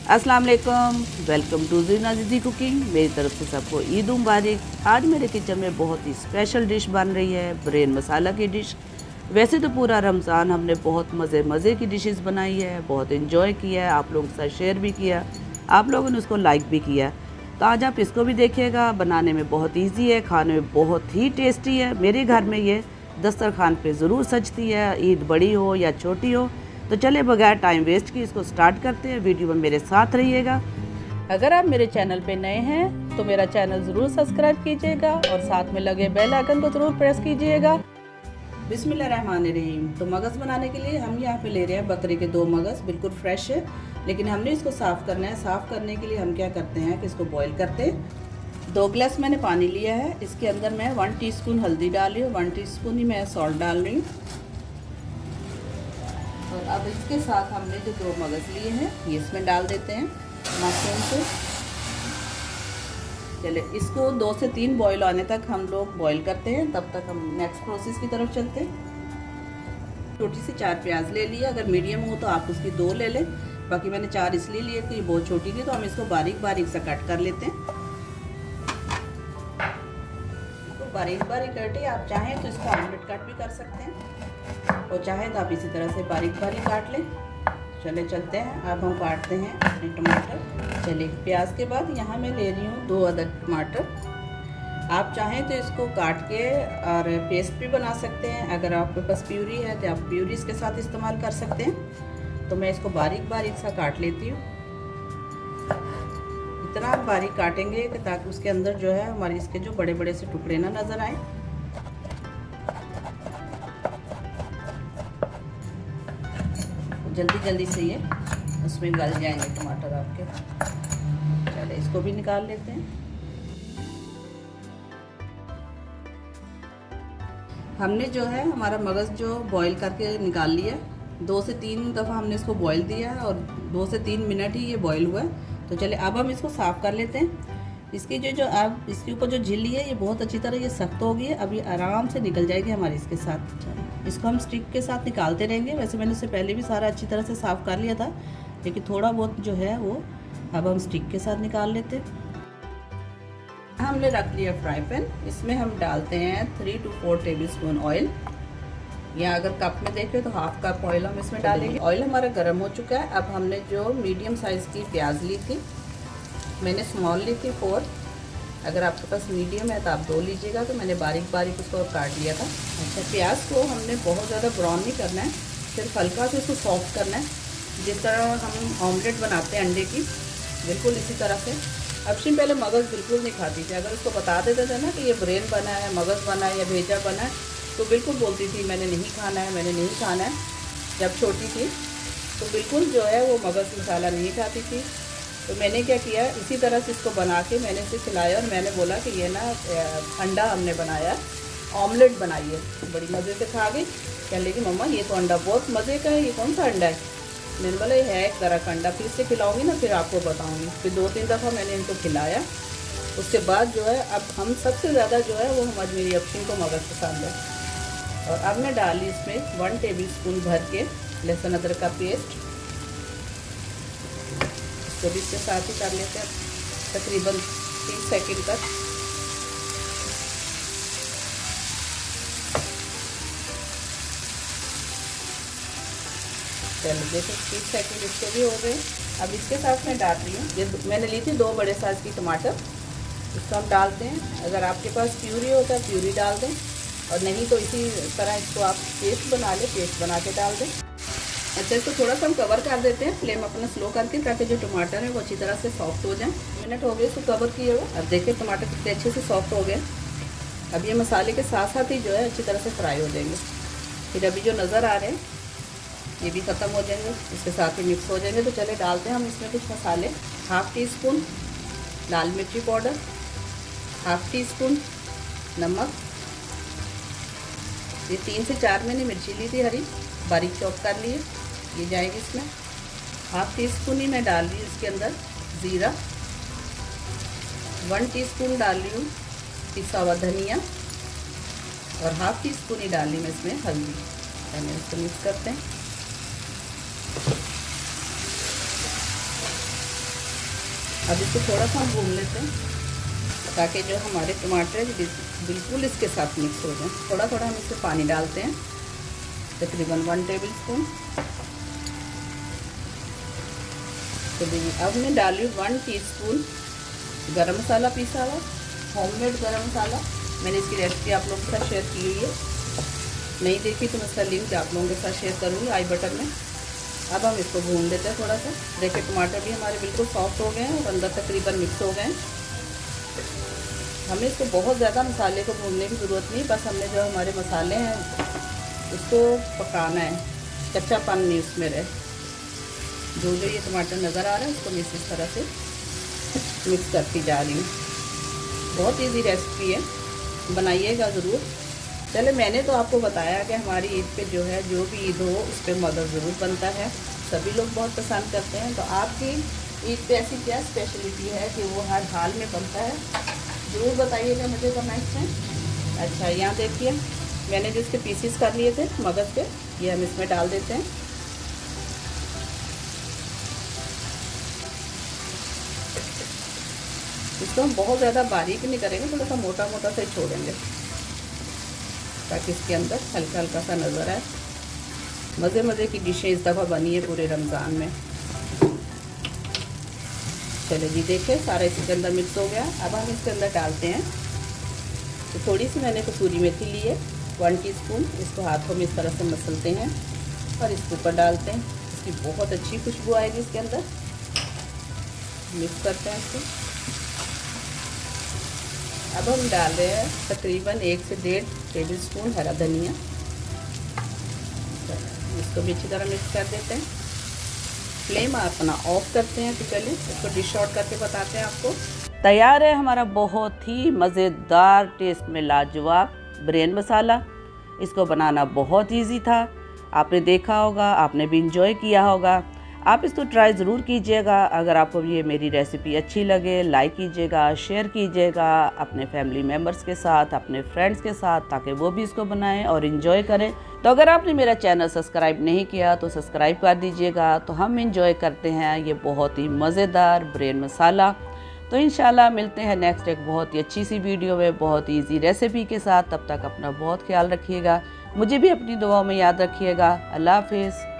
अस्सलाम वालेकुम, welcome to ज़ीना दीदी कुकिंग। मेरी तरफ से सबको ईद मुबारक। आज मेरे किचन में बहुत ही स्पेशल डिश बन रही है, ब्रेन मसाला की डिश। वैसे तो पूरा रमज़ान हमने बहुत मज़े की डिशेस बनाई है, बहुत इन्जॉय किया है, आप लोगों के साथ शेयर भी किया, आप लोगों ने उसको लाइक भी किया। तो आज आप इसको भी देखिएगा। बनाने में बहुत ईजी है, खाने में बहुत ही टेस्टी है। मेरे घर में ये दस्तरखान पे ज़रूर सजती है, ईद बड़ी हो या छोटी हो। तो चले बगैर टाइम वेस्ट की इसको स्टार्ट करते हैं। वीडियो में मेरे साथ रहिएगा। अगर आप मेरे चैनल पे नए हैं तो मेरा चैनल ज़रूर सब्सक्राइब कीजिएगा और साथ में लगे बेल आइकन को ज़रूर प्रेस कीजिएगा। बिस्मिल्लाहिर्रहमानिर्रहीम। तो मगज़ बनाने के लिए हम यहाँ पे ले रहे हैं बकरे के 2 मगज़, बिल्कुल फ्रेश है, लेकिन हमने इसको साफ़ करना है। साफ़ करने के लिए हम क्या करते हैं कि इसको बॉईल करते हैं। 2 गिलास मैंने पानी लिया है, इसके अंदर मैं 1 टीस्पून हल्दी डाल रही हूँ, 1 टीस्पून ही मैं सॉल्ट डाल रही हूँ। और अब इसके साथ हमने जो 2 मगज़ लिए हैं ये इसमें डाल देते हैं मासूम से। चले इसको 2 से 3 बॉईल आने तक हम लोग बॉईल करते हैं, तब तक हम नेक्स्ट प्रोसेस की तरफ चलते हैं। छोटी सी 4 प्याज ले लिया, अगर मीडियम हो तो आप उसकी 2 ले लें, बाकी मैंने 4 इसलिए लिए कि ये बहुत छोटी थी। तो हम इसको बारीक बारीक सा कट कर लेते हैं। तो बारीक काटे, आप चाहें तो इसको ऑमलेट कट भी कर सकते हैं और चाहे तो आप इसी तरह से बारीक काट लें। चले चलते हैं, अब हम काटते हैं अपने टमाटर। चलिए प्याज के बाद यहाँ मैं ले रही हूँ 2 अदद टमाटर। आप चाहें तो इसको काट के और पेस्ट भी बना सकते हैं। अगर आपके पास प्यूरी है तो आप प्यूरी इसके साथ इस्तेमाल कर सकते हैं। तो मैं इसको बारीक सा काट लेती हूँ। इतना आप बारीक काटेंगे कि ताकि उसके अंदर जो है हमारी इसके जो बड़े बड़े से टुकड़े ना नज़र आए। जल्दी से ये उसमें गल जाएंगे टमाटर आपके। चले इसको भी निकाल लेते हैं। हमने जो है हमारा मगज़ जो बॉईल करके निकाल लिया, 2 से 3 दफ़ा हमने इसको बॉईल दिया है और 2 से 3 मिनट ही ये बॉईल हुआ है। तो चले अब हम इसको साफ़ कर लेते हैं। इसकी जो अब इसके ऊपर जो झिल्ली है ये बहुत अच्छी तरह ये सख्त हो गई है, अब ये आराम से निकल जाएगी हमारी इसके साथ। इसको हम स्टिक के साथ निकालते रहेंगे। वैसे मैंने उससे पहले भी सारा अच्छी तरह से साफ़ कर लिया था, लेकिन थोड़ा बहुत जो है वो अब हम स्टिक के साथ निकाल लेते हैं। हमने रख लिया फ्राई पैन, इसमें हम डालते हैं 3 to 4 टेबलस्पून ऑयल, या अगर कप में देखें तो हाफ कप ऑयल हम इसमें डालेंगे। ऑयल हमारा गर्म हो चुका है। अब हमने जो मीडियम साइज़ की प्याज ली थी, मैंने स्मॉल ली थी 4, अगर आपके पास मीडियम है तो आप 2 लीजिएगा। तो मैंने बारीक उसको काट लिया था। अच्छा, प्याज को हमने बहुत ज़्यादा ब्राउन नहीं करना है, सिर्फ हल्का से इसको सॉफ्ट करना है, जिस तरह हम ऑमलेट बनाते हैं अंडे की, बिल्कुल इसी तरह से। अफशीन पहले मगज़ बिल्कुल नहीं खाती थी। अगर उसको बता देते थे ना कि ये ब्रेन बना है, मगज़ बना है या भेजा बना है, तो बिल्कुल बोलती थी मैंने नहीं खाना है, मैंने नहीं खाना है। जब छोटी थी तो बिल्कुल जो है वो मगज़ मसाला नहीं खाती थी। तो मैंने क्या किया, इसी तरह से इसको बना के मैंने इसे खिलाया और मैंने बोला कि ये ना अंडा हमने बनाया, ऑमलेट बनाई है। बड़ी मज़े से खा गई। कह लेगी मम्मा ये तो अंडा बहुत मज़े का है, ये कौन सा अंडा है? मैंने बोला ये है एक तरह का अंडा, फिर से खिलाऊंगी ना फिर आपको बताऊंगी। फिर 2-3 दफ़ा मैंने इनको खिलाया। उसके बाद जो है अब हम सबसे ज़्यादा जो है वो हमारी मेरी अफशीन को मगज़ पसंद है। और अब मैं डाली इसमें 1 टेबलस्पून भर के लहसुन अदरक का पेस्ट, तो भी इसके साथ ही कर लेते हैं तकरीबन 30 सेकंड तक। चलो देखो 30 सेकंड इसके भी हो गए। अब इसके साथ मैं डाल रही हूँ, ये मैंने ली थी 2 बड़े साइज़ की टमाटर, इसको हम डालते हैं। अगर आपके पास प्यूरी होता है प्यूरी डाल दें, और नहीं तो इसी तरह इसको आप पेस्ट बना लें, पेस्ट बना के डाल दें। अच्छा, इसको थोड़ा सा हम कवर कर देते हैं, फ्लेम अपना स्लो करके, ताकि जो टमाटर है वो अच्छी तरह से सॉफ्ट हो जाए। मिनट हो गए इसको कवर किए हुए। अब देखिए टमाटर कितने अच्छे से सॉफ्ट हो गए। अब ये मसाले के साथ साथ ही जो है अच्छी तरह से फ्राई हो जाएंगे। फिर अभी जो नज़र आ रहे हैं ये भी ख़त्म हो जाएंगे, इसके साथ ही मिक्स हो जाएंगे। तो चले डालते हैं हम इसमें कुछ मसाले। 1/2 टीस्पून लाल मिर्ची पाउडर, 1/2 टीस्पून नमक, ये 3 से 4 मैंने मिर्ची ली थी हरी, बारीक चॉप कर लिए, ये जाएगी इसमें। 1/2 टीस्पून ही मैं डाल रही हूँ इसके अंदर ज़ीरा, 1 टीस्पून डाल रही हूँ पिसा हुआ धनिया, और 1/2 टीस्पून ही डाल रही मैं इसमें हल्दी। पहले इसको मिक्स करते हैं। अब इसको थोड़ा सा हम भून लेते हैं ताकि जो हमारे टमाटर है बिल्कुल इसके साथ मिक्स हो जाए। थोड़ा थोड़ा हम इसमें पानी डालते हैं, तकरीबन 1 टेबल स्पून। तो देखिए अब मैं डाली 1 टीस्पून गरम मसाला पीसा हुआ, होममेड गरम मसाला। मैंने इसकी रेसिपी आप लोगों के साथ शेयर की हुई है, नहीं देखी तो मैं इसका लिंक आप लोगों के साथ शेयर करूँगी आई बटन में। अब हम इसको भून लेते हैं थोड़ा सा। देखिए टमाटर भी हमारे बिल्कुल सॉफ्ट हो गए हैं और अंदर तकरीबन मिक्स हो गए हैं। हमें इसको बहुत ज़्यादा मसाले को भूनने की ज़रूरत नहीं, बस हमने जो हमारे मसाले हैं उसको पकाना है, कच्चापन नहीं उसमें रहे। जो ये टमाटर नज़र आ रहा है उसको मैं इस तरह से मिक्स करती जा रही हूँ। बहुत इजी रेसिपी है, बनाइएगा ज़रूर। चले मैंने तो आपको बताया कि हमारी ईद पे जो है, जो भी ईद हो उस पर मदर ज़रूर बनता है, सभी लोग बहुत पसंद करते हैं। तो आपकी ईद पे ऐसी क्या स्पेशलिटी है कि वो हर हाल में बनता है, ज़रूर बताइएगा मुझे कमेंट्स में। अच्छा यहाँ देखिए मैंने जो इसके पीसीस कर लिए थे मगज़ के, ये हम इसमें डाल देते हैं। इसको हम बहुत ज़्यादा बारीक नहीं करेंगे, थोड़ा सा मोटा मोटा से छोड़ेंगे ताकि इसके अंदर हल्का हल्का सा नज़र आए। मज़े मज़े की डिशें इस दफ़ा बनी है पूरे रमज़ान में। चलो जी देखिए सारा इसके अंदर मिक्स हो गया। अब हम इसके अंदर डालते हैं तो थोड़ी सी मैंने कसूरी मेथी ली है 1 टीस्पून। इसको हाथों में इस तरह से मसलते हैं और इसके ऊपर डालते हैं। इसकी बहुत अच्छी खुशबू आएगी इसके अंदर। मिक्स करते हैं इसको। अब हम डाल रहे हैं तकरीबन 1 से 1.5 टेबल स्पून हरा धनिया। इसको भी अच्छी तरह मिक्स कर देते हैं। फ्लेम अपना ऑफ करते हैं। तो चलिए इसको डिश आउट करके बताते हैं आपको। तैयार है हमारा बहुत ही मज़ेदार, टेस्ट में लाजवाब ब्रेन मसाला। इसको बनाना बहुत इजी था, आपने देखा होगा, आपने भी इंजॉय किया होगा। आप इसको ट्राई ज़रूर कीजिएगा। अगर आपको ये मेरी रेसिपी अच्छी लगे लाइक कीजिएगा, शेयर कीजिएगा अपने फैमिली मेम्बर्स के साथ, अपने फ्रेंड्स के साथ, ताकि वो भी इसको बनाएं और इन्जॉय करें। तो अगर आपने मेरा चैनल सब्सक्राइब नहीं किया तो सब्सक्राइब कर दीजिएगा। तो हम इंजॉय करते हैं ये बहुत ही मज़ेदार ब्रेन मसाला। तो इंशाल्लाह मिलते हैं नेक्स्ट एक बहुत ही अच्छी सी वीडियो में बहुत ही ईजी रेसिपी के साथ। तब तक अपना बहुत ख्याल रखिएगा, मुझे भी अपनी दुआओं में याद रखिएगा। अल्लाह हाफिज़।